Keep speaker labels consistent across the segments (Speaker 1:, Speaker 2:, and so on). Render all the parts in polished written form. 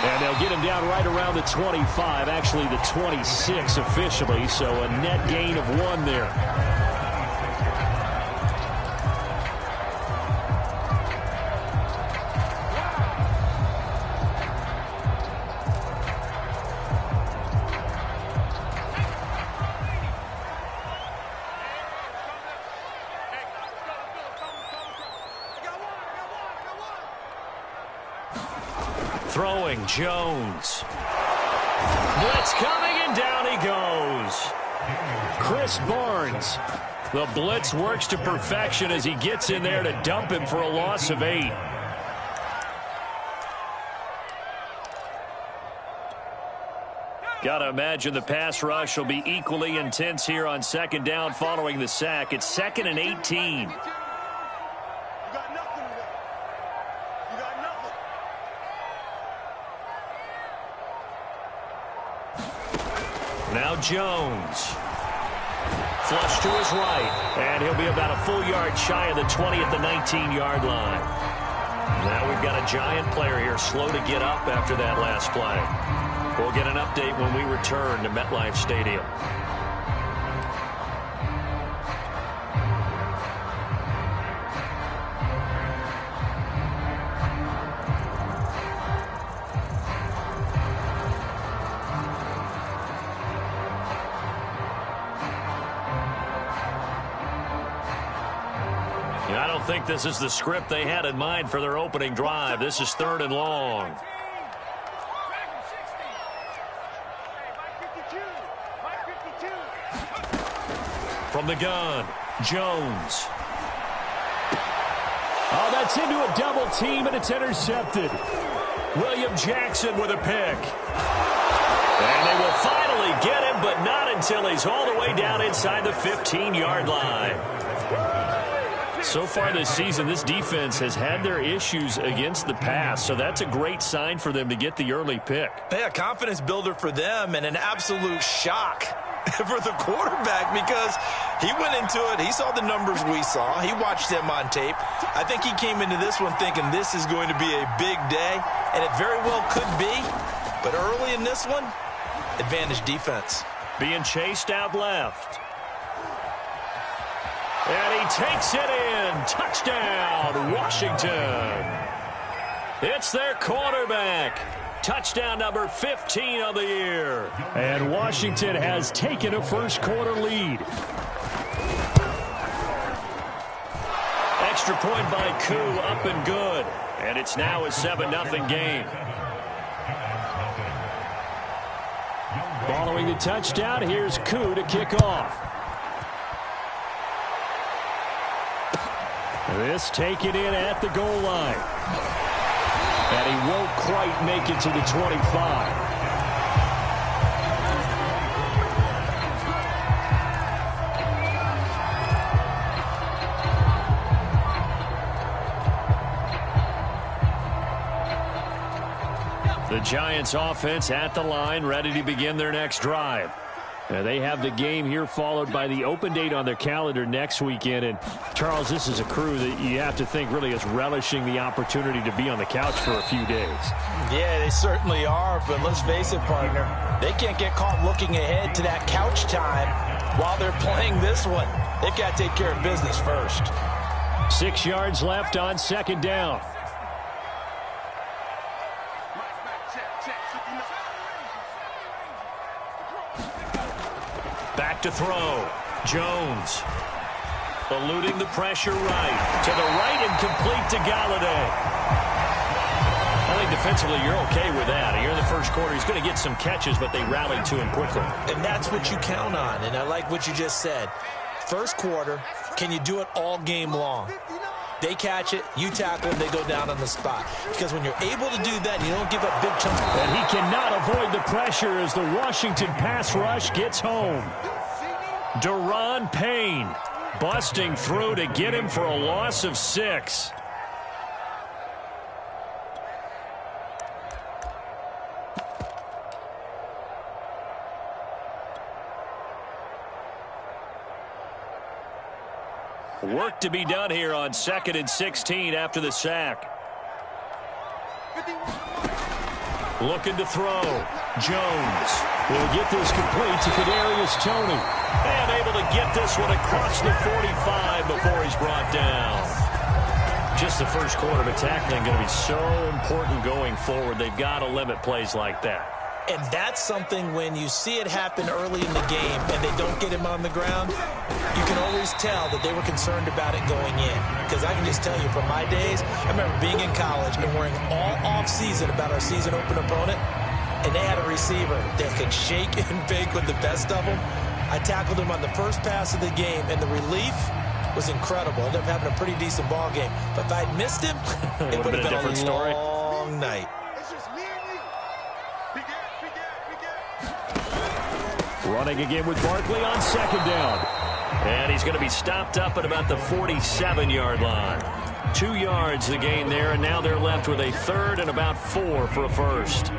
Speaker 1: And they'll get him down right around the 25, actually the 26 officially, so a net gain of 1 there. Throwing, Jones. Blitz coming, and down he goes. Chris Barnes. The blitz works to perfection as he gets in there to dump him for a loss of 8. Got to imagine the pass rush will be equally intense here on second down following the sack. It's 2nd and 18. Now Jones. Flush to his right. And he'll be about a full yard shy of the 20 at the 19-yard line. Now we've got a giant player here slow to get up after that last play. We'll get an update when we return to MetLife Stadium. I don't think this is the script they had in mind for their opening drive. This is 3rd and long. From the gun, Jones. Oh, that's into a double team, and it's intercepted. William Jackson with a pick. And they will finally get him, but not until he's all the way down inside the 15-yard line. So far this season, this defense has had their issues against the pass, so that's a great sign for them to get the early pick.
Speaker 2: Yeah, confidence builder for them and an absolute shock for the quarterback because he went into it. He saw the numbers we saw. He watched them on tape. I think he came into this one thinking this is going to be a big day, and it very well could be. But early in this one, advantage defense.
Speaker 1: Being chased out left. And he takes it in. Touchdown, Washington. It's their quarterback. Touchdown number 15 of the year. And Washington has taken a first-quarter lead. Extra point by Koo, up and good. And it's now a 7-0 game. Following the touchdown, here's Koo to kick off. This taken in at the goal line. And he won't quite make it to the 25. The Giants offense at the line, ready to begin their next drive. They have the game here followed by the open date on their calendar next weekend. And, Charles, this is a crew that you have to think really is relishing the opportunity to be on the couch for a few days.
Speaker 2: Yeah, they certainly are. But let's face it, partner, they can't get caught looking ahead to that couch time while they're playing this one. They've got to take care of business first.
Speaker 1: 6 yards left on second down. Back to throw. Jones. Eluding the pressure right. To the right and complete to Galladay. I think defensively you're okay with that. Here in the first quarter, he's going to get some catches, but they rallied to him quickly.
Speaker 2: And that's what you count on. And I like what you just said. First quarter, can you do it all game long? They catch it, you tackle them, they go down on the spot. Because when you're able to do that, you don't give up big chunks.
Speaker 1: And he cannot avoid the pressure as the Washington pass rush gets home. Deron Payne busting through to get him for a loss of 6. Work to be done here on 2nd and 16 after the sack. Looking to throw. Jones will get this complete to Kadarius Toney. And able to get this one across the 45 before he's brought down. Just the first quarter, but tackling going to be so important going forward. They've got to limit plays like that.
Speaker 2: And that's something when you see it happen early in the game and they don't get him on the ground, you can always tell that they were concerned about it going in. Because I can just tell you from my days, I remember being in college and worrying all off-season about our season open opponent, and they had a receiver that could shake and bake with the best of them. I tackled him on the first pass of the game, and the relief was incredible. Ended up having a pretty decent ball game. But if I'd missed him, it would have been a different story. Long night.
Speaker 1: Running again with Barkley on second down. And he's going to be stopped up at about the 47-yard line. 2 yards the gain there, and now they're left with a third and about 4 for a first.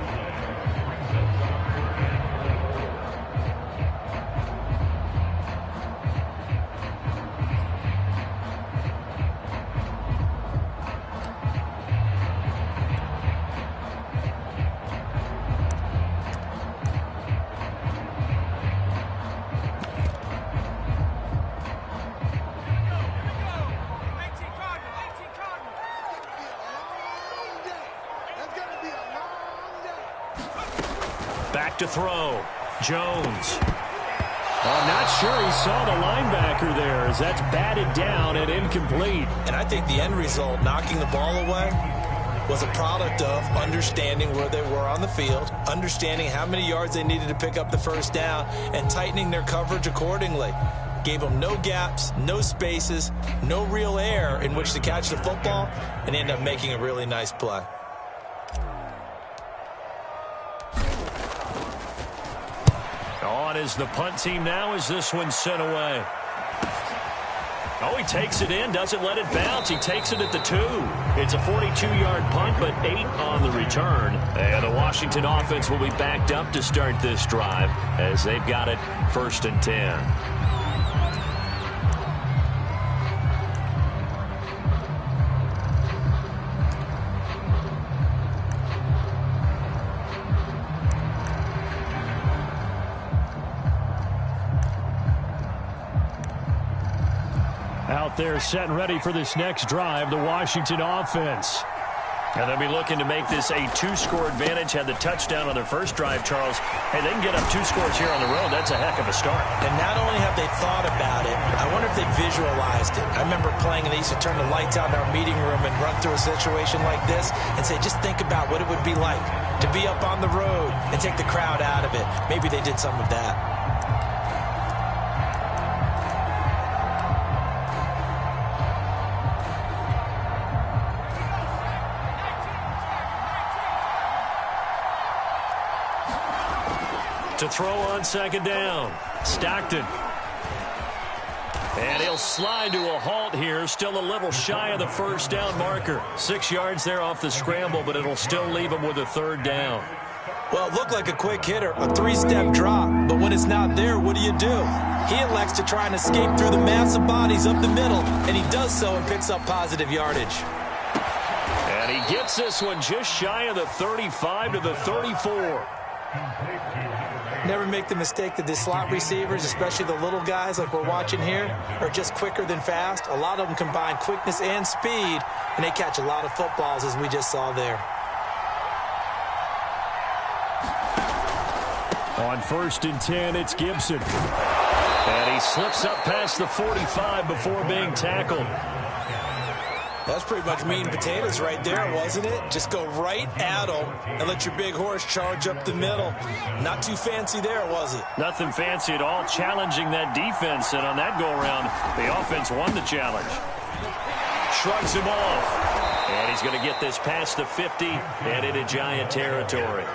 Speaker 1: Back to throw. Jones. I'm not sure he saw the linebacker there as that's batted down and incomplete.
Speaker 2: And I think the end result, knocking the ball away, was a product of understanding where they were on the field, understanding how many yards they needed to pick up the first down, and tightening their coverage accordingly. Gave them no gaps, no spaces, no real air in which to catch the football, and ended up making a really nice play.
Speaker 1: On is the punt team now as this one's sent away. Oh, he takes it in, doesn't let it bounce. He takes it at the 2. It's a 42-yard punt, but 8 on the return. And the Washington offense will be backed up to start this drive as they've got it 1st and 10. Out there set and ready for this next drive, the Washington offense. And they'll be looking to make this a 2-score advantage. Had the touchdown on their first drive, Charles. Hey, they can get up 2 scores here on the road. That's a heck of a start.
Speaker 2: And not only have they thought about it, I wonder if they visualized it. I remember playing, and they used to turn the lights out in our meeting room and run through a situation like this and say, just think about what it would be like to be up on the road and take the crowd out of it. Maybe they did some of that.
Speaker 1: To throw on second down. Stockton. And he'll slide to a halt here. Still a little shy of the first down marker. 6 yards there off the scramble, but it'll still leave him with a 3rd down.
Speaker 2: Well, it looked like a quick hitter, a 3-step drop. But when it's not there, what do? He elects to try and escape through the massive bodies up the middle, and he does so and picks up positive yardage.
Speaker 1: And he gets this one just shy of the 35 to the 34.
Speaker 2: Never make the mistake that the slot receivers, especially the little guys like we're watching here, are just quicker than fast. A lot of them combine quickness and speed, and they catch a lot of footballs, as we just saw there.
Speaker 1: On 1st and 10, it's Gibson. And he slips up past the 45 before being tackled.
Speaker 2: That's pretty much meat and potatoes right there, wasn't it? Just go right at them and let your big horse charge up the middle. Not too fancy there, was it?
Speaker 1: Nothing fancy at all, challenging that defense. And on that go-around, the offense won the challenge. Shrugs him off. And he's going to get this past the 50 and into Giant territory.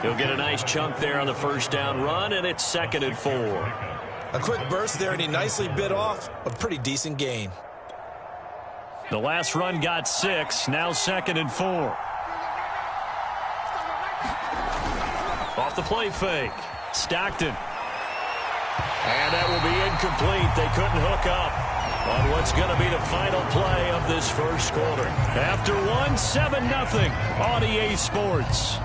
Speaker 1: He'll get a nice chunk there on the first down run, and it's 2nd and 4.
Speaker 2: A quick burst there, and he nicely bit off a pretty decent gain.
Speaker 1: The last run got 6, now 2nd and 4. Off the play fake. Stockton. And that will be incomplete. They couldn't hook up on what's going to be the final play of this first quarter. After 1, 7-0 on EA Sports.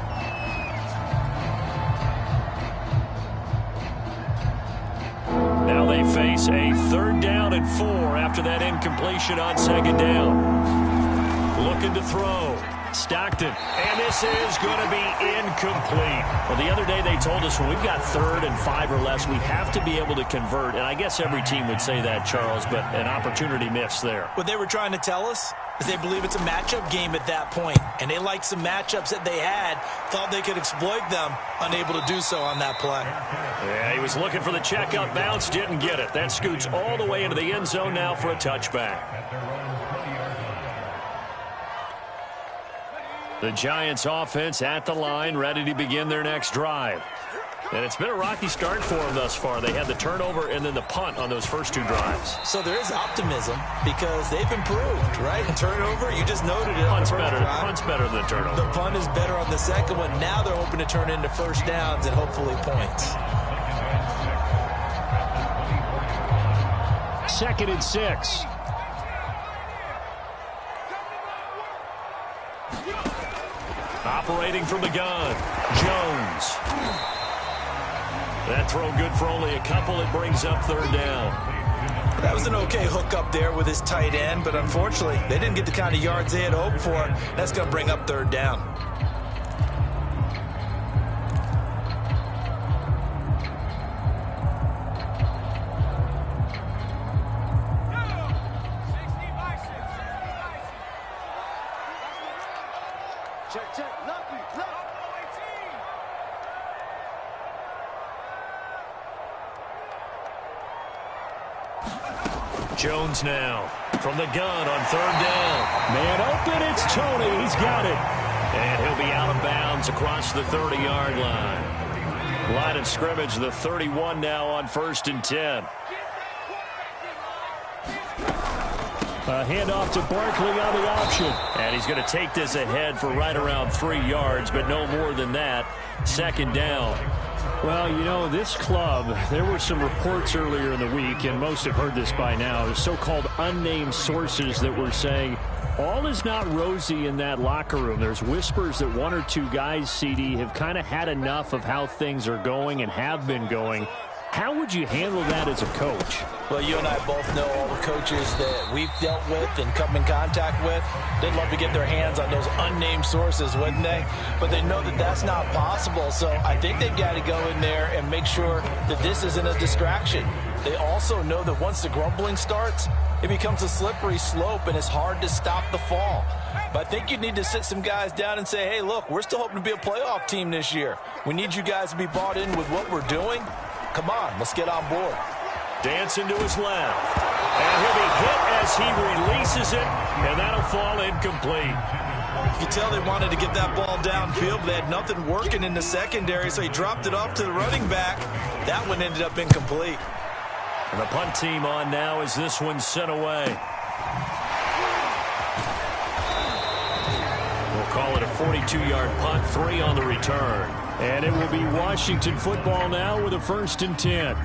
Speaker 1: face a 3rd down and 4 after that incompletion on 2nd down. Looking to throw. Stockton. And this is going to be incomplete. Well, the other day they told us when we've got 3rd and 5 or less, we have to be able to convert. And I guess every team would say that, Charles, but an opportunity missed there.
Speaker 2: What they were trying to tell us is they believe it's a matchup game at that point. And they liked some matchups that they had, thought they could exploit them, unable to do so on that play.
Speaker 1: Yeah, he was looking for the checkup bounce, didn't get it. That scoots all the way into the end zone now for a touchback. The Giants offense at the line, ready to begin their next drive. And it's been a rocky start for them thus far. They had the turnover and then the punt on those first 2 drives.
Speaker 2: So there is optimism because they've improved, right? Turnover, you just noted it.
Speaker 1: Punt's better than the turnover.
Speaker 2: The punt is better on the second one. Now they're hoping to turn into 1st downs and hopefully points.
Speaker 1: 2nd and 6. Operating from the gun, Jones. That throw good for only a couple. It brings up 3rd down.
Speaker 2: That was an okay hook up there with his tight end, but unfortunately, they didn't get the kind of yards they had hoped for. That's going to bring up 3rd down.
Speaker 1: Jones now from the gun on 3rd down. Man open, it's Tony. He's got it. And he'll be out of bounds across the 30-yard line. Line of scrimmage, the 31 now on 1st and 10. A handoff to Barkley on the option. And he's going to take this ahead for right around 3 yards, but no more than that. 2nd down. Well, you know, this club, there were some reports earlier in the week, and most have heard this by now, the so-called unnamed sources that were saying all is not rosy in that locker room. There's whispers that 1 or 2 guys, CD, have kind of had enough of how things are going and have been going. How would you handle that as a coach?
Speaker 2: Well, you and I both know all the coaches that we've dealt with and come in contact with. They'd love to get their hands on those unnamed sources, wouldn't they? But they know that that's not possible. So I think they've got to go in there and make sure that this isn't a distraction. They also know that once the grumbling starts, it becomes a slippery slope and it's hard to stop the fall. But I think you need to sit some guys down and say, hey, look, we're still hoping to be a playoff team this year. We need you guys to be bought in with what we're doing. Come on, let's get on board.
Speaker 1: Dancing to his left. And he'll be hit as he releases it, and that'll fall incomplete.
Speaker 2: You can tell they wanted to get that ball downfield, but they had nothing working in the secondary, so he dropped it off to the running back. That one ended up incomplete.
Speaker 1: And the punt team on now as this one's sent away. We'll call it a 42-yard punt, 3 on the return. And it will be Washington football now with a 1st and 10.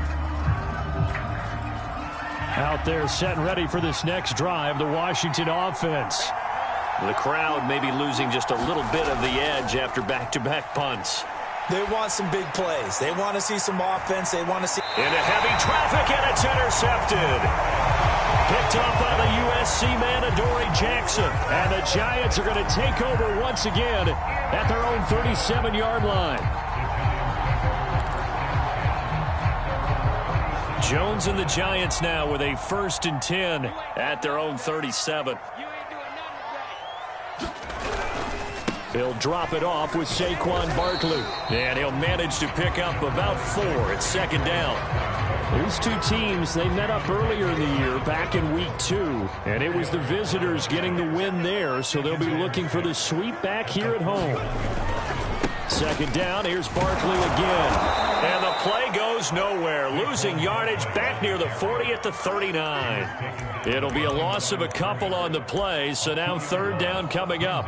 Speaker 1: Out there set and ready for this next drive, the Washington offense. The crowd may be losing just a little bit of the edge after back-to-back punts.
Speaker 2: They want some big plays. They want to see some offense. They want to see...
Speaker 1: Into heavy traffic, and it's intercepted. Picked up by the USC man, Adoree Jackson. And the Giants are going to take over once again at their own 37-yard line. Jones and the Giants now with a 1st and 10 at their own 37. He'll drop it off with Saquon Barkley. And he'll manage to pick up about 4 at 2nd down. These 2 teams, they met up earlier in the year back in week 2. And it was the visitors getting the win there, so they'll be looking for the sweep back here at home. 2nd down, here's Barkley again. And the play goes nowhere. Losing yardage back near the 40 at the 39. It'll be a loss of a couple on the play, so now 3rd down coming up.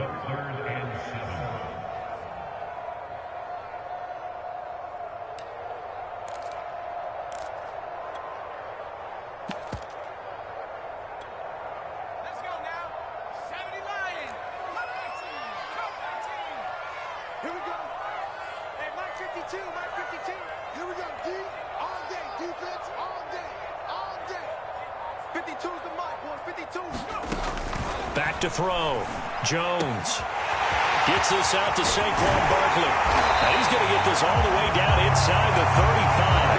Speaker 1: Back to throw. Jones gets this out to Saquon Barkley. And he's going to get this all the way down inside the 35.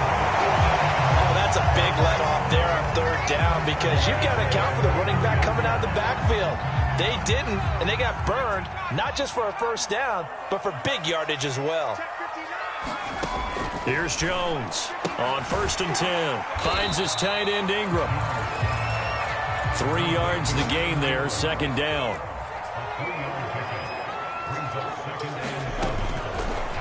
Speaker 2: Oh, that's a big let-off there on third down because you've got to account for the running back coming out of the backfield. They didn't, and they got burned, not just for a first down, but for big yardage as well.
Speaker 1: Here's Jones on 1st and 10. Finds his tight end Ingram. 3 yards the gain there, second down.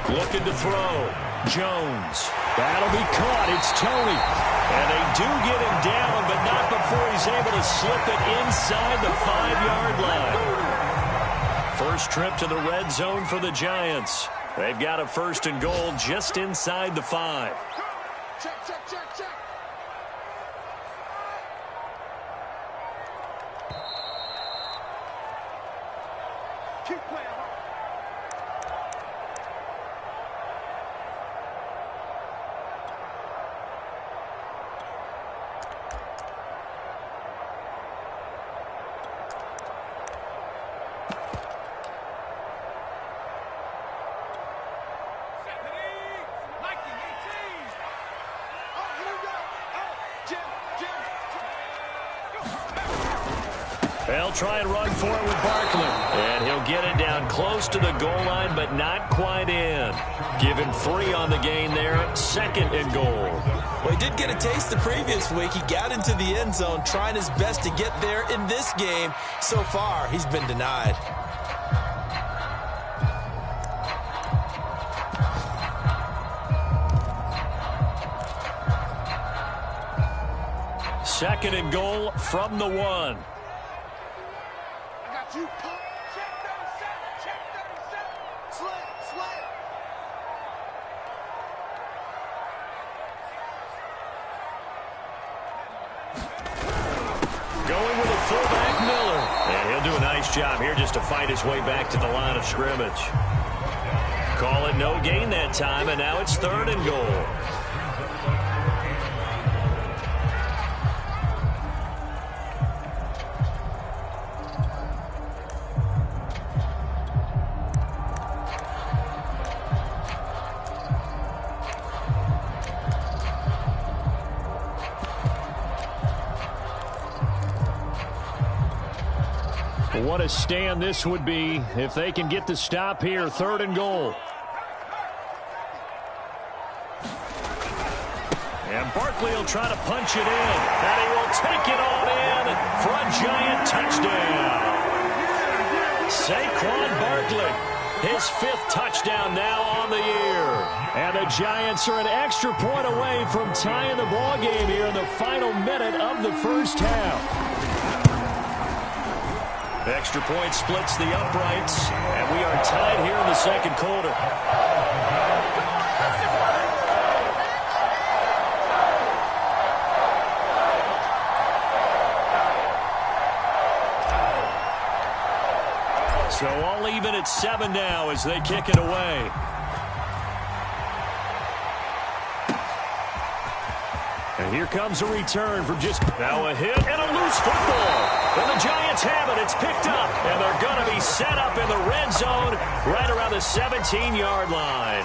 Speaker 1: Looking to throw. Jones. That'll be caught. It's Tony. And they do get him down, but not before he's able to slip it inside the 5-yard line. First trip to the red zone for the Giants. They've got a 1st and goal just inside the 5.
Speaker 3: Check. Keep playing.
Speaker 1: They'll try and run for it with Barkley. And he'll get it down close to the goal line, but not quite in. Give him 3 on the gain there. 2nd and goal.
Speaker 2: Well, he did get a taste the previous week. He got into the end zone trying his best to get there in this game. So far, he's been denied.
Speaker 1: Second and goal from the 1.
Speaker 3: You pump. Check 37. Slant.
Speaker 1: Going with a fullback, Miller. And he'll do a nice job here just to fight his way back to the line of scrimmage. Call it no gain that time, and now it's 3rd and goal. What a stand this would be if they can get the stop here. 3rd and goal. And Barkley will try to punch it in. And he will take it on in for a Giant touchdown. Saquon Barkley, his 5th touchdown now on the year. And the Giants are an extra point away from tying the ball game here in the final minute of the first half. Extra point splits the uprights, and we are tied here in the second quarter. So all even at 7 now as they kick it away. And here comes a return from just now a hit and a loose football. And the Giants have it. It's picked up. And they're going to be set up in the red zone right around the 17-yard line.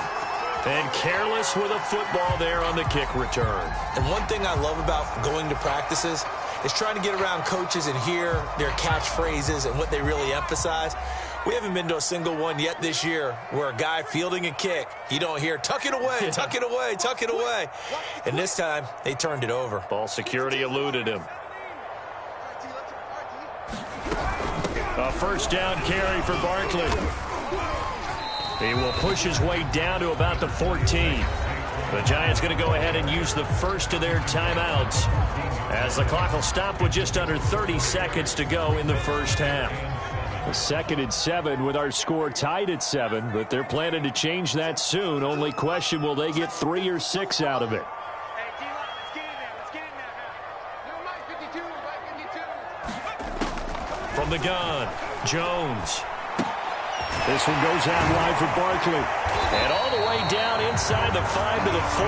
Speaker 1: And careless with a football there on the kick return.
Speaker 2: And one thing I love about going to practices is trying to get around coaches and hear their catchphrases and what they really emphasize. We haven't been to a single one yet this year where a guy fielding a kick, you don't hear, tuck it away, tuck it away, tuck it away. And this time, they turned it over.
Speaker 1: Ball security eluded him. A first down carry for Barkley. He will push his way down to about the 14. The Giants going to go ahead and use the first of their timeouts as the clock will stop with just under 30 seconds to go in the first half. The 2nd and 7 with our score tied at 7, but they're planning to change that soon. Only question, will they get 3 or 6 out of it? From the gun, Jones. This one goes out wide for Barkley. And all the way down inside the 5 to the 4.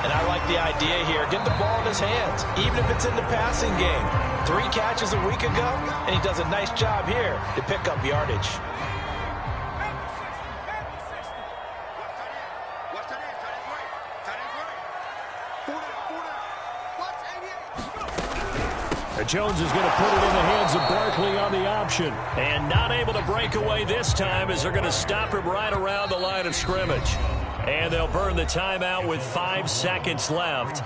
Speaker 2: And I like the idea here. Get the ball in his hands, even if it's in the passing game. 3 catches a week ago, and he does a nice job here to pick up yardage.
Speaker 1: Jones is going to put it in the hands of Barkley on the option. And not able to break away this time as they're going to stop him right around the line of scrimmage. And they'll burn the timeout with 5 seconds left.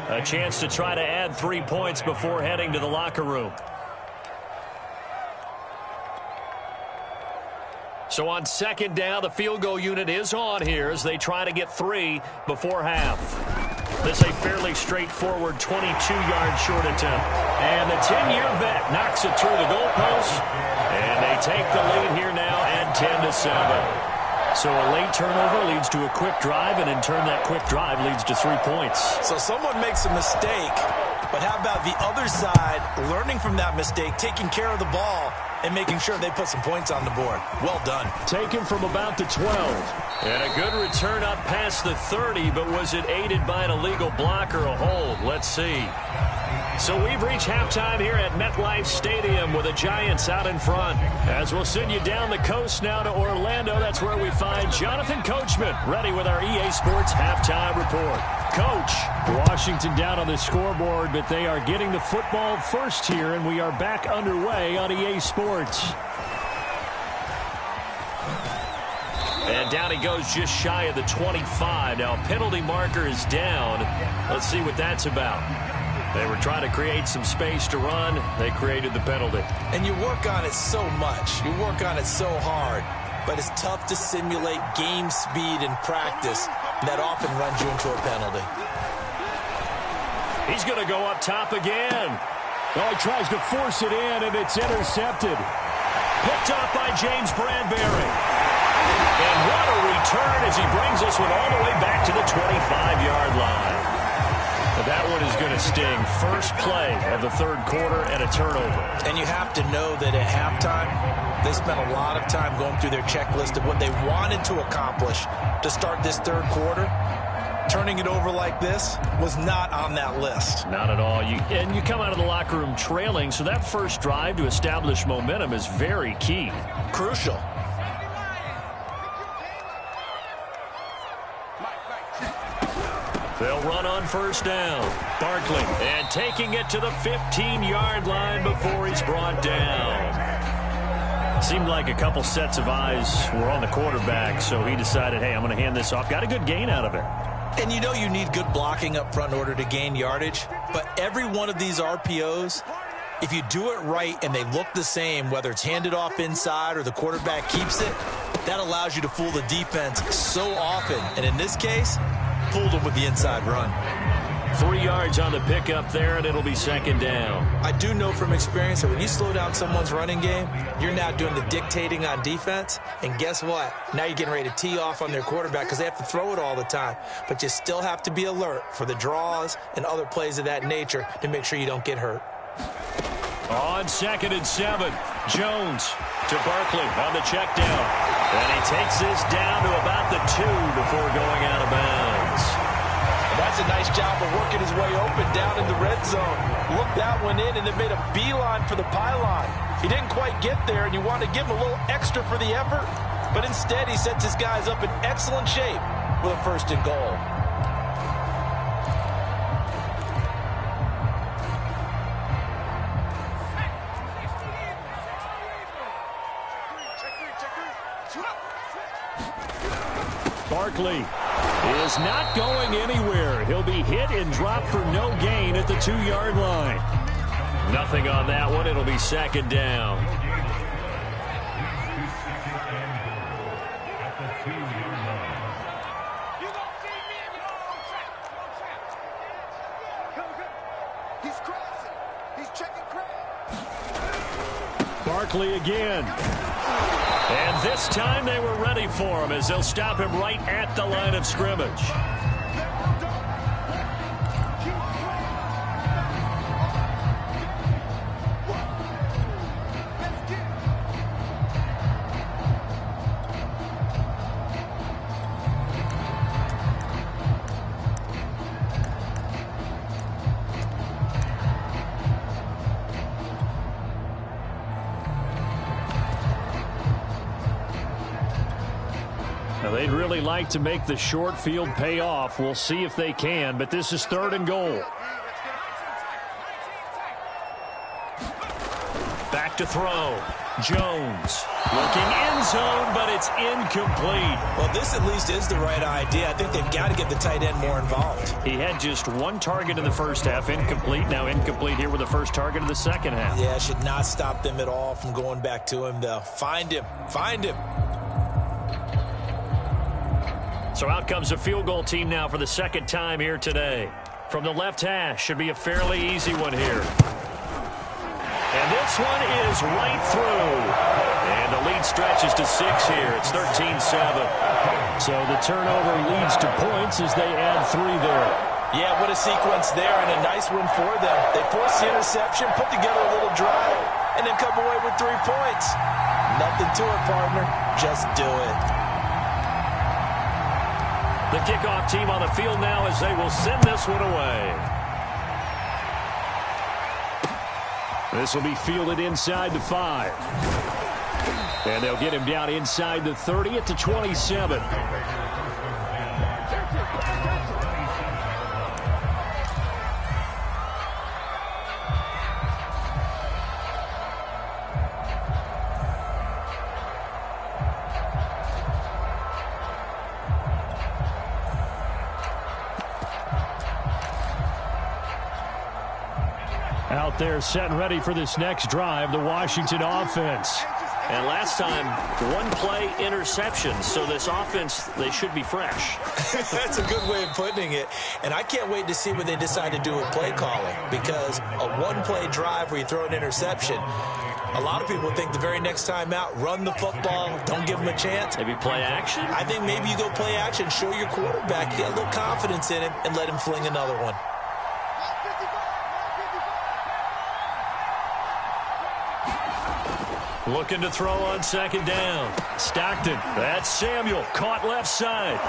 Speaker 1: A chance to try to add 3 points before heading to the locker room. So on second down, the field goal unit is on here as they try to get 3 before half. This is a fairly straightforward 22-yard short attempt. And the 10-year vet knocks it through the goalpost. And they take the lead here now at 10-7. So a late turnover leads to a quick drive, and in turn that quick drive leads to 3 points.
Speaker 2: So someone makes a mistake, but how about the other side learning from that mistake, taking care of the ball, and making sure they put some points on the board? Well done.
Speaker 1: Taken from about the 12. And a good return up past the 30, but was it aided by an illegal block or a hold? Let's see. So we've reached halftime here at MetLife Stadium with the Giants out in front. As we'll send you down the coast now to Orlando, that's where we find Jonathan Coachman ready with our EA Sports halftime report. Coach, Washington down on the scoreboard, but they are getting the football first here, and we are back underway on EA Sports. And down he goes just shy of the 25. Now a penalty marker is down. Let's see what that's about. They were trying to create some space to run. They created the penalty.
Speaker 2: And you work on it so much. You work on it so hard. But it's tough to simulate game speed in practice. That often runs you into a penalty.
Speaker 1: He's going to go up top again. Oh, he tries to force it in, and it's intercepted. Picked off by James Bradbury. And what a return as he brings this one all the way back to the 25-yard line. That one is going to sting. First play of the third quarter and a turnover.
Speaker 2: And you have to know that at halftime, they spent a lot of time going through their checklist of what they wanted to accomplish to start this third quarter. Turning it over like this was not on that list.
Speaker 1: Not at all. And you come out of the locker room trailing, so that first drive to establish momentum is very key.
Speaker 2: Crucial.
Speaker 1: They'll run on first down. Barkley, and taking it to the 15-yard line before he's brought down. Seemed like a couple sets of eyes were on the quarterback, so he decided, hey, I'm going to hand this off. Got a good gain out of it.
Speaker 2: And you know you need good blocking up front in order to gain yardage, but every one of these RPOs, if you do it right and they look the same, whether it's handed off inside or the quarterback keeps it, that allows you to fool the defense so often. And in this case, fooled them with the inside run.
Speaker 1: 3 yards on the pickup there, and it'll be second down.
Speaker 2: I do know from experience that when you slow down someone's running game, you're now doing the dictating on defense. And guess what? Now you're getting ready to tee off on their quarterback because they have to throw it all the time. But you still have to be alert for the draws and other plays of that nature to make sure you don't get hurt.
Speaker 1: On 2nd and 7, Jones to Barkley on the check down. And he takes this down to about the 2 before going out of bounds.
Speaker 2: That's a nice job of working his way open down in the red zone. Looked that one in and then made a beeline for the pylon. He didn't quite get there, and you want to give him a little extra for the effort. But instead, he sets his guys up in excellent shape with a 1st and goal.
Speaker 1: Barkley is not going anywhere. He'll be hit and dropped for no gain at the 2-yard line. Nothing on that one. It'll be 2nd down.
Speaker 3: He's crossing. He's checking crowd.
Speaker 1: Barkley again. And this time they were ready for him as they'll stop him right at the line of scrimmage. Now, they'd really like to make the short field pay off. We'll see if they can, but this is 3rd and goal. Back to throw. Jones looking end zone, but it's incomplete.
Speaker 2: Well, this at least is the right idea. I think they've got to get the tight end more involved.
Speaker 1: He had just 1 target in the first half, incomplete. Now incomplete here with the first target of the second half.
Speaker 2: Yeah, should not stop them at all from going back to him, though. Find him. Find him.
Speaker 1: So out comes a field goal team now for the second time here today. From the left hash, should be a fairly easy one here. And this one is right through. And the lead stretches to 6 here. It's 13-7. So the turnover leads to points as they add 3 there.
Speaker 2: Yeah, what a sequence there, and a nice one for them. They force the interception, put together a little drive, and then come away with 3 points. Nothing to it, partner. Just do it.
Speaker 1: The kickoff team on the field now as they will send this one away. This will be fielded inside the 5. And they'll get him down inside the 30 at the 27. Out there set and ready for this next drive, the Washington offense. And last time, 1 play interception. So this offense, they should be fresh.
Speaker 2: That's a good way of putting it. And I can't wait to see what they decide to do with play calling. Because a 1-play drive where you throw an interception, a lot of people think the very next time out, run the football, don't give them a chance.
Speaker 1: Maybe play action?
Speaker 2: I think maybe you go play action, show your quarterback, get a little confidence in him, and let him fling another one.
Speaker 1: Looking to throw on second down. Stockton. That's Samuel. Caught left side.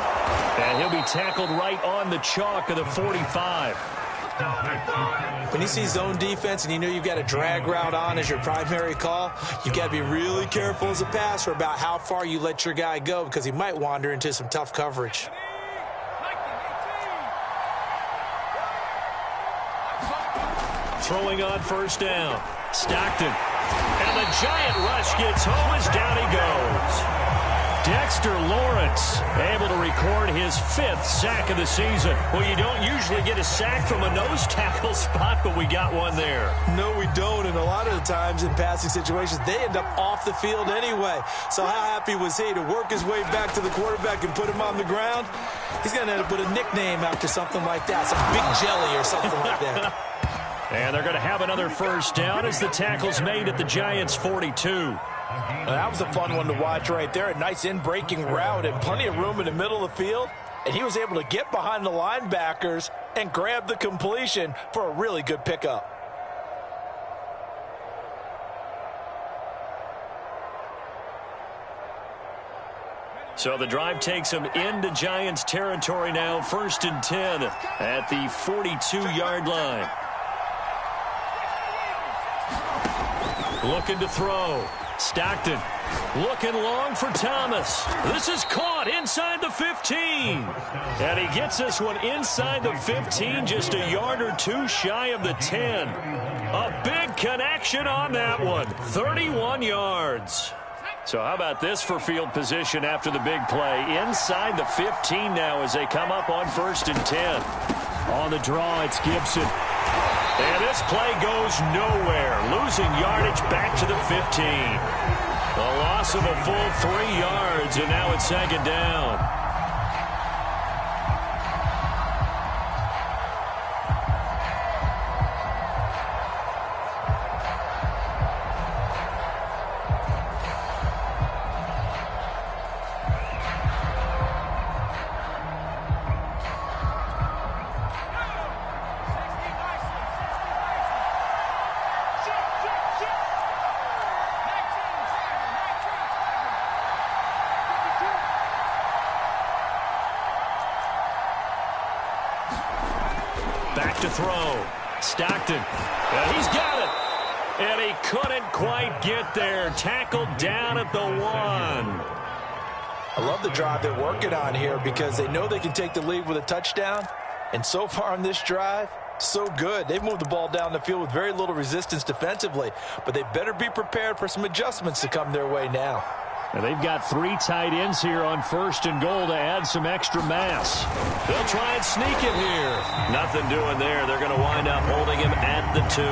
Speaker 1: And he'll be tackled right on the chalk of the 45.
Speaker 2: When you see zone defense and you know you've got a drag route on as your primary call, you've got to be really careful as a passer about how far you let your guy go because he might wander into some tough coverage.
Speaker 1: Throwing on first down. Stockton. And the giant rush gets home as down he goes. Dexter Lawrence able to record his 5th sack of the season. Well, you don't usually get a sack from a nose tackle spot, but we got one there.
Speaker 2: No, we don't, and a lot of the times in passing situations, they end up off the field anyway. So how happy was he to work his way back to the quarterback and put him on the ground? He's going to end up with a nickname after something like that, some Big Jelly or something like that.
Speaker 1: And they're going to have another first down as the tackle's made at the Giants' 42.
Speaker 2: That was a fun one to watch right there. A nice in-breaking route and plenty of room in the middle of the field. And he was able to get behind the linebackers and grab the completion for a really good pickup.
Speaker 1: So the drive takes him into Giants territory now. 1st and 10 at the 42-yard line. Looking to throw. Stockton looking long for Thomas. This is caught inside the 15. And he gets this one inside the 15, just a yard or 2 shy of the 10. A big connection on that one. 31 yards. So how about this for field position after the big play? Inside the 15 now as they come up on 1st and 10. On the draw, it's Gibson. And this play goes nowhere. Losing yardage back to the 15. A loss of a full 3 yards, and now it's 2nd down. Back to throw. Stockton. And he's got it. And he couldn't quite get there. Tackled down at the 1.
Speaker 2: I love the drive they're working on here because they know they can take the lead with a touchdown. And so far on this drive, so good. They've moved the ball down the field with very little resistance defensively, but they better be prepared for some adjustments to come their way now.
Speaker 1: And they've got 3 tight ends here on 1st and goal to add some extra mass. They'll try and sneak it here. Nothing doing there. They're going to wind up holding him at the 2.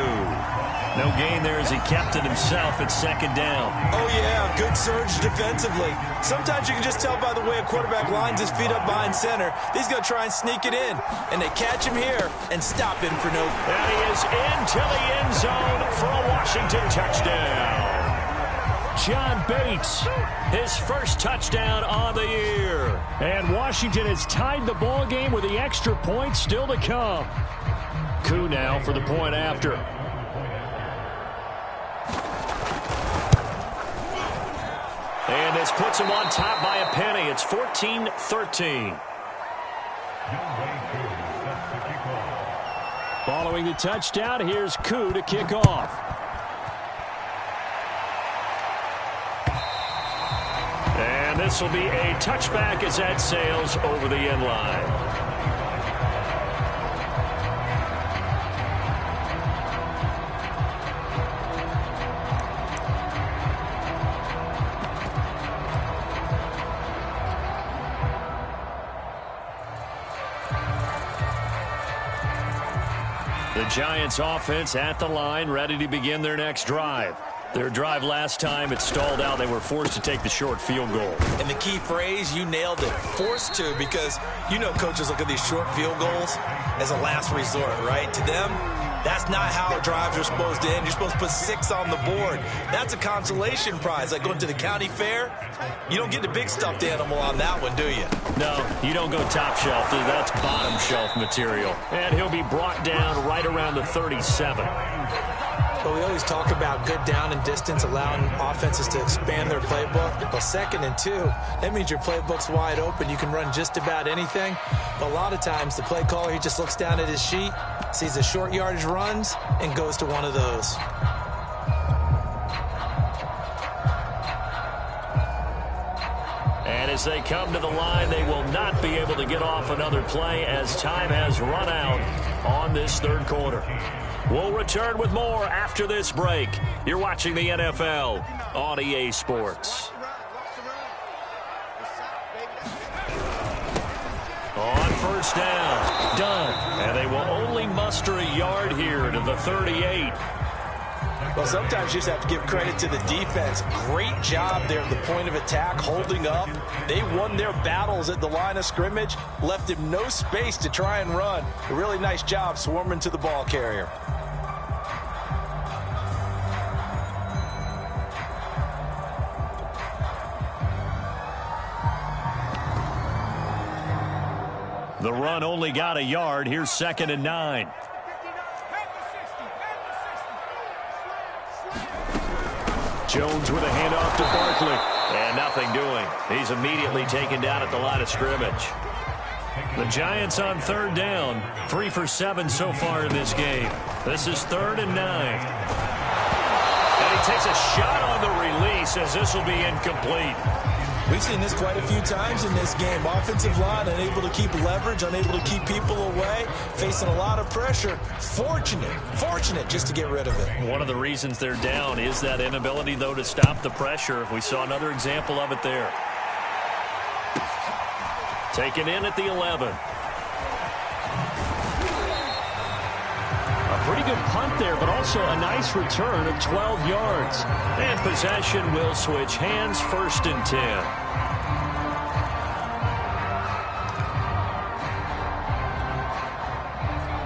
Speaker 1: No gain there as he kept it himself at 2nd down.
Speaker 2: Oh, yeah, good surge defensively. Sometimes you can just tell by the way a quarterback lines his feet up behind center. He's going to try and sneak it in. And they catch him here and stop him for no.
Speaker 1: And he is into the end zone for a Washington touchdown. John Bates, his first touchdown on the year. And Washington has tied the ball game with the extra point still to come. Koo now for the point after. And this puts him on top by a penny. It's 14-13. Following the touchdown, here's Koo to kick off. And this will be a touchback as that sails over the end line. The Giants offense at the line, ready to begin their next drive. Their drive last time, it stalled out. They were forced to take the short field goal.
Speaker 2: And the key phrase, you nailed it, forced to, because you know coaches look at these short field goals as a last resort, right? To them, that's not how drives are supposed to end. You're supposed to put 6 on the board. That's a consolation prize. Like going to the county fair, you don't get the big stuffed animal on that one, do you?
Speaker 1: No, you don't go top shelf. That's bottom shelf material. And he'll be brought down right around the 37.
Speaker 2: But we always talk about good down and distance, allowing offenses to expand their playbook. Well, 2nd and 2, that means your playbook's wide open. You can run just about anything. But a lot of times, the play caller, he just looks down at his sheet, sees the short yardage runs, and goes to one of those.
Speaker 1: And as they come to the line, they will not be able to get off another play as time has run out on this 3rd quarter. We'll return with more after this break. You're watching the NFL on EA Sports. On 1st down, done. And they will only muster a yard here to the 38.
Speaker 2: Well, sometimes you just have to give credit to the defense. Great job there at the point of attack, holding up. They won their battles at the line of scrimmage, left him no space to try and run. A really nice job swarming to the ball carrier.
Speaker 1: The run only got a yard. Here's 2nd and 9. Jones with a handoff to Barkley. And nothing doing. He's immediately taken down at the line of scrimmage. The Giants on 3rd down. 3 for 7 so far in this game. This is 3rd and 9. And he takes a shot on the release as this will be incomplete.
Speaker 2: We've seen this quite a few times in this game. Offensive line unable to keep leverage, unable to keep people away, facing a lot of pressure. Fortunate just to get rid of it.
Speaker 1: One of the reasons they're down is that inability, though, to stop the pressure. We saw another example of it there. Taken in at the 11. A pretty good punt there, but also a nice return of 12 yards. And possession will switch hands, 1st and 10.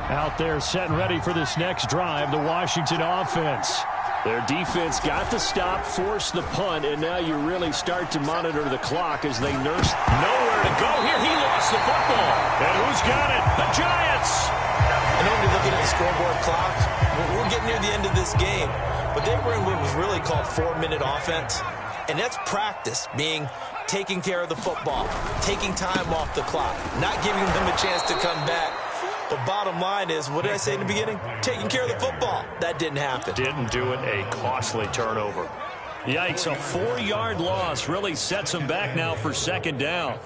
Speaker 1: Out there set and ready for this next drive, the Washington offense. Their defense got the stop, forced the punt, and now you really start to monitor the clock as they nurse. Nowhere to go here. He lost the football. And who's got it? The Giants.
Speaker 2: I know you're looking at the scoreboard clock. We're getting near the end of this game, but they were in what was really called 4-minute offense, and that's practice, meaning taking care of the football, taking time off the clock, not giving them a chance to come back. But bottom line is, what did I say in the beginning? Taking care of the football. That didn't happen.
Speaker 1: Didn't do it. A costly turnover. Yikes, a 4-yard loss really sets them back now for second down.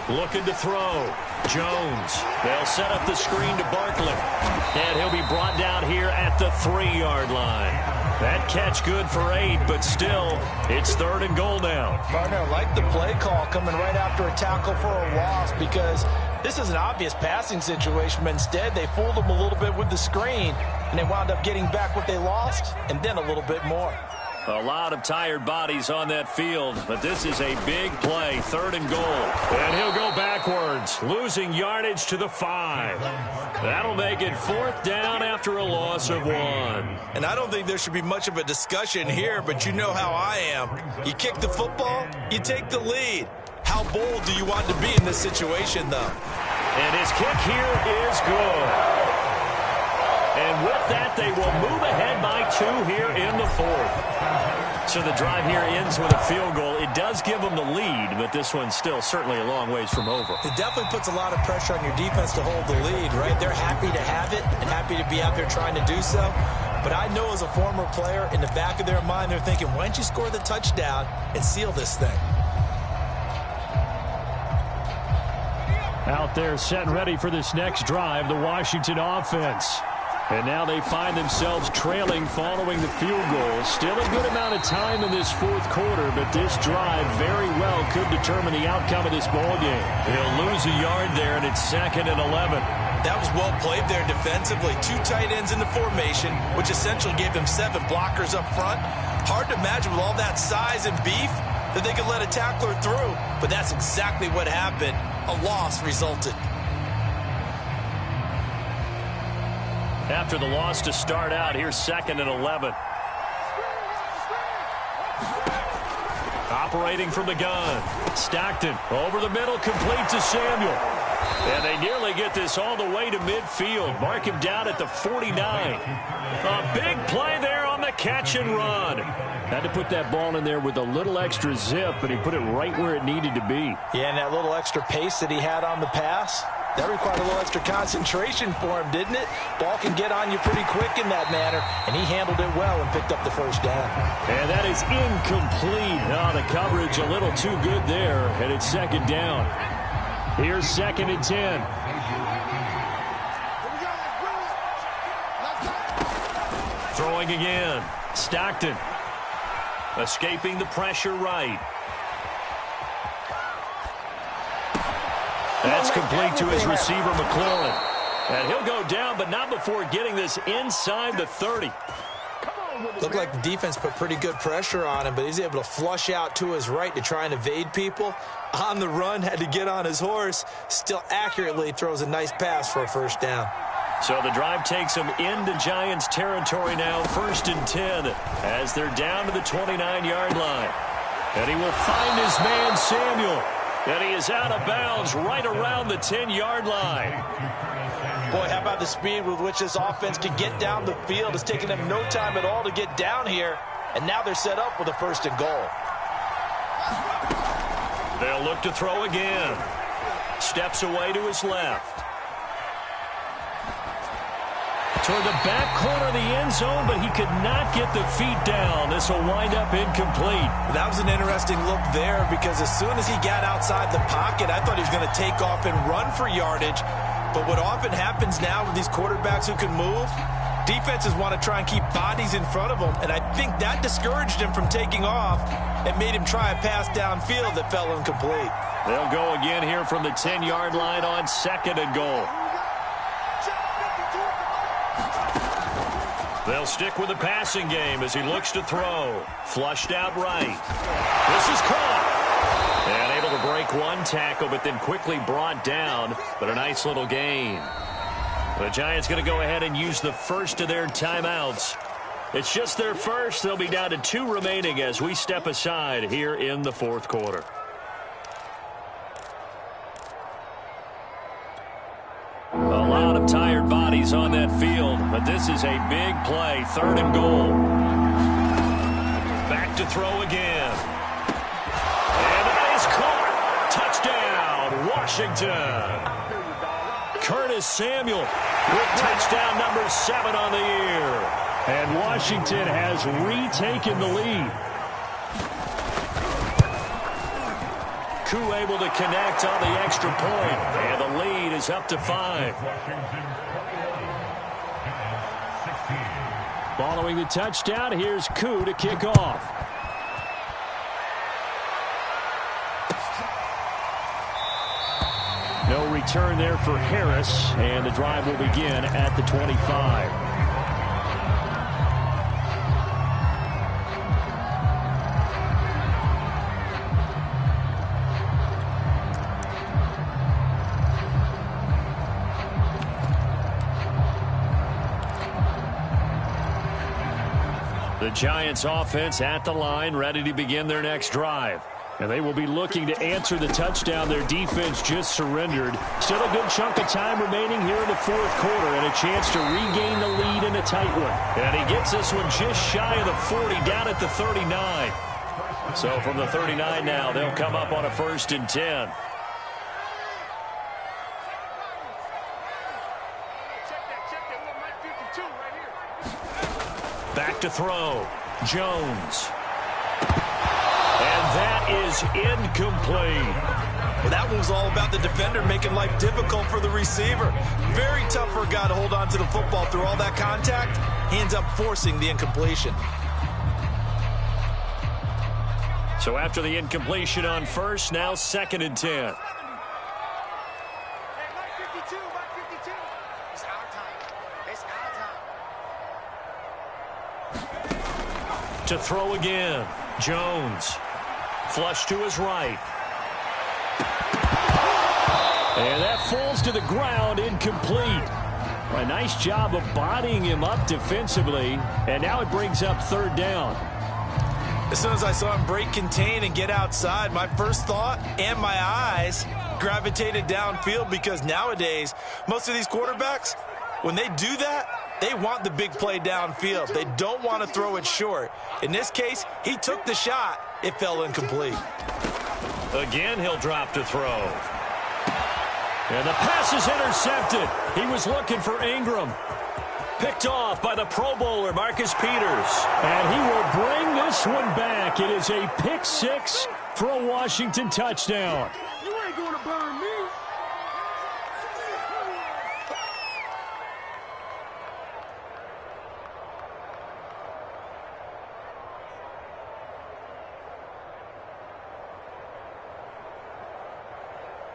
Speaker 1: Looking to throw. Jones. They'll set up the screen to Barkley. And he'll be brought down here at the 3-yard line. That catch good for 8, but still, it's 3rd and goal now.
Speaker 2: Partner, I like the play call coming right after a tackle for a loss because this is an obvious passing situation, but instead they fooled them a little bit with the screen, and they wound up getting back what they lost and then a little bit more.
Speaker 1: A lot of tired bodies on that field, but this is a big play, 3rd and goal. And he'll go backwards, losing yardage to the 5. That'll make it 4th down after a loss of 1.
Speaker 2: And I don't think there should be much of a discussion here, but you know how I am. You kick the football, you take the lead. How bold do you want to be in this situation, though?
Speaker 1: And his kick here is good. And with that, they will move ahead by 2 here in the 4th. So the drive here ends with a field goal. It does give them the lead, but this one's still certainly a long ways from over.
Speaker 2: It definitely puts a lot of pressure on your defense to hold the lead, right? They're happy to have it and happy to be out there trying to do so. But I know as a former player, in the back of their mind, they're thinking, why don't you score the touchdown and seal this thing?
Speaker 1: Out there set and ready for this next drive, the Washington offense. And now they find themselves trailing following the field goal. Still a good amount of time in this 4th quarter, but this drive very well could determine the outcome of this ball game. He'll lose a yard there, and it's 2nd and 11.
Speaker 2: That was well played there defensively. 2 tight ends in the formation, which essentially gave them 7 blockers up front. Hard to imagine with all that size and beef that they could let a tackler through, but that's exactly what happened. A loss resulted.
Speaker 1: After the loss to start out, here's 2nd and 11. Operating from the gun. Stockton over the middle, complete to Samuel. And they nearly get this all the way to midfield. Mark him down at the 49. A big play there on the catch and run. Had to put that ball in there with a little extra zip, but he put it right where it needed to be.
Speaker 2: Yeah, and that little extra pace that he had on the pass, that required a little extra concentration for him, didn't it? Ball can get on you pretty quick in that manner, and he handled it well and picked up the 1st down.
Speaker 1: And that is incomplete. Oh, the coverage a little too good there, and it's 2nd down. Here's 2nd and 10. Throwing again. Stockton. Escaping the pressure right. That's complete to his receiver, McLaurin. And he'll go down, but not before getting this inside the 30.
Speaker 2: Looked like the defense put pretty good pressure on him, but he's able to flush out to his right to try and evade people. On the run, had to get on his horse. Still accurately throws a nice pass for a 1st down.
Speaker 1: So the drive takes them into Giants territory now, 1st and 10, as they're down to the 29-yard line. And he will find his man, Samuel. And he is out of bounds right around the 10-yard line.
Speaker 2: Boy, how about the speed with which this offense can get down the field? It's taken them no time at all to get down here. And now they're set up with a 1st and goal.
Speaker 1: They'll look to throw again. Steps away to his left. Toward the back corner of the end zone, but he could not get the feet down. This will wind up incomplete.
Speaker 2: That was an interesting look there because as soon as he got outside the pocket, I thought he was going to take off and run for yardage. But what often happens now with these quarterbacks who can move, defenses want to try and keep bodies in front of them, and I think that discouraged him from taking off and made him try a pass downfield that fell incomplete.
Speaker 1: They'll go again here from the 10-yard line on 2nd and goal. They'll stick with the passing game as he looks to throw. Flushed out right. This is caught. And able to break one tackle, but then quickly brought down. But a nice little gain. The Giants going to go ahead and use the first of their timeouts. It's just their first. They'll be down to 2 remaining as we step aside here in the 4th quarter. A lot of tired bodies on that field, but this is a big play. 3rd and goal. Back to throw again. And that is caught. Touchdown, Washington. Curtis Samuel with touchdown number 7 on the year. And Washington has retaken the lead. Koo able to connect on the extra point, and the lead is up to 5. Following the touchdown, here's Koo to kick off. No return there for Harris, and the drive will begin at the 25. The Giants offense at the line, ready to begin their next drive. And they will be looking to answer the touchdown their defense just surrendered. Still a good chunk of time remaining here in the fourth quarter and a chance to regain the lead in a tight one. And he gets this one just shy of the 40, down at the 39. So from the 39 now, they'll come up on a 1st and 10. Back to throw. Jones. And that is incomplete.
Speaker 2: Well, that one was all about the defender making life difficult for the receiver. Very tough for a guy to hold on to the football through all that contact. He ends up forcing the incompletion.
Speaker 1: So after the incompletion on 1st, now 2nd and 10. To throw again. Jones. Flush to his right. And that falls to the ground, incomplete. A nice job of bodying him up defensively. And now it brings up 3rd down.
Speaker 2: As soon as I saw him break contain and get outside, my first thought and my eyes gravitated downfield, because nowadays, most of these quarterbacks, when they do that, they want the big play downfield. They don't want to throw it short. In this case, he took the shot. It fell incomplete.
Speaker 1: Again, he'll drop to throw. And the pass is intercepted. He was looking for Ingram. Picked off by the Pro Bowler, Marcus Peters. And he will bring this one back. It is a pick 6 for a Washington touchdown.
Speaker 3: You ain't going to burn me.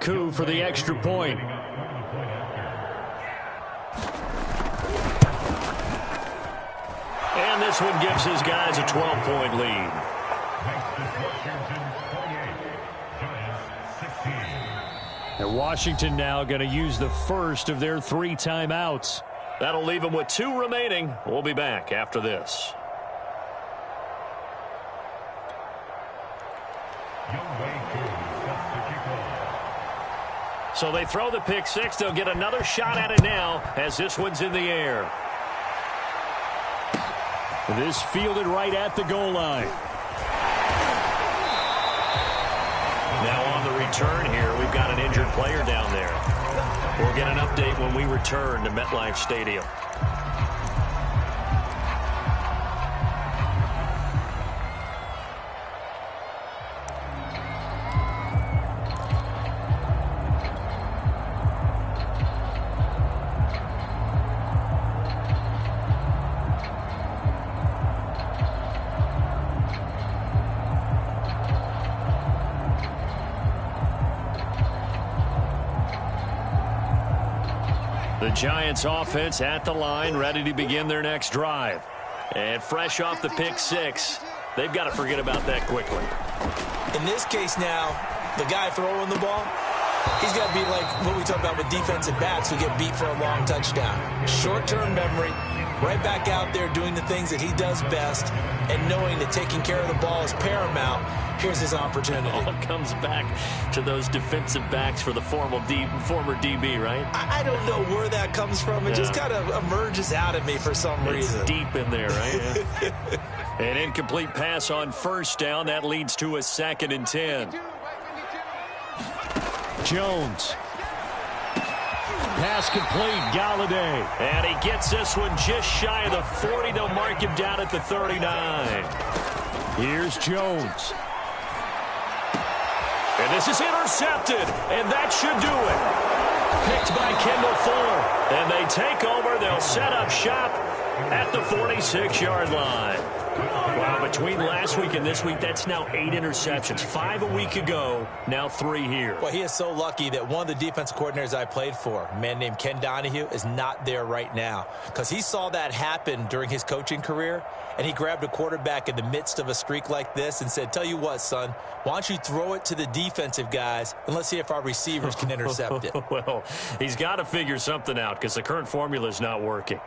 Speaker 1: Koo for the extra point. And this one gives his guys a 12-point lead. And Washington now going to use the first of their 3 timeouts. That'll leave them with 2 remaining. We'll be back after this. So they throw the pick 6. They'll get another shot at it now as this one's in the air. This fielded right at the goal line. Now on the return here, we've got an injured player down there. We'll get an update when we return to MetLife Stadium. The Giants offense at the line, ready to begin their next drive. And fresh off the pick 6, they've got to forget about that quickly.
Speaker 2: In this case now, the guy throwing the ball, he's got to be like what we talk about with defensive backs who get beat for a long touchdown. Short-term memory, right back out there doing the things that he does best, and knowing that taking care of the ball is paramount. Here's his opportunity.
Speaker 1: It all comes back to those defensive backs for the former DB, right?
Speaker 2: I don't know where that comes from. It just kind of emerges out of me for some reason.
Speaker 1: It's deep in there, right? Yeah. An incomplete pass on 1st down. That leads to a 2nd and 10. Jones. pass complete, Galladay. And he gets this one just shy of the 40. They'll mark him down at the 39. Here's Jones. And this is intercepted, and that should do it. Picked by Kendall Fuller. And they take over. They'll set up shop at the 46-yard line. Wow, between last week and this week, that's now 8 interceptions. 5 a week ago, now 3 here.
Speaker 2: Well, he is so lucky that one of the defense coordinators I played for, a man named Ken Donahue, is not there right now. Because he saw that happen during his coaching career, and he grabbed a quarterback in the midst of a streak like this and said, tell you what, son, why don't you throw it to the defensive guys, and let's see if our receivers can intercept it.
Speaker 1: Well, he's got to figure something out because the current formula is not working.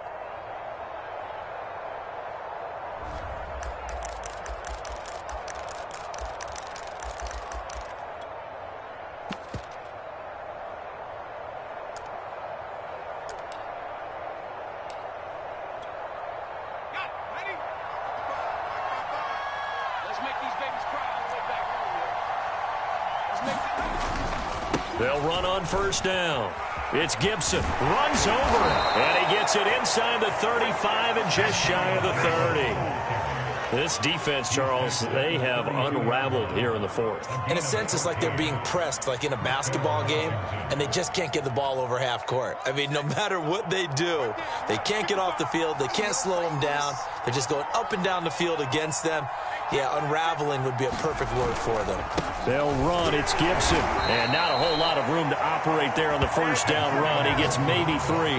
Speaker 1: They'll run on first down. It's Gibson. Runs over it. And he gets it inside the 35 and just shy of the 30. This defense, Charles, they have unraveled here in the fourth.
Speaker 2: In a sense, it's like they're being pressed like in a basketball game, and they just can't get the ball over half court. I mean, no matter what they do, they can't get off the field. They can't slow them down. They're just going up and down the field against them. Yeah, unraveling would be a perfect word for them.
Speaker 1: They'll run. It's Gibson. And not a whole lot of room to operate there on the first down run. He gets maybe 3.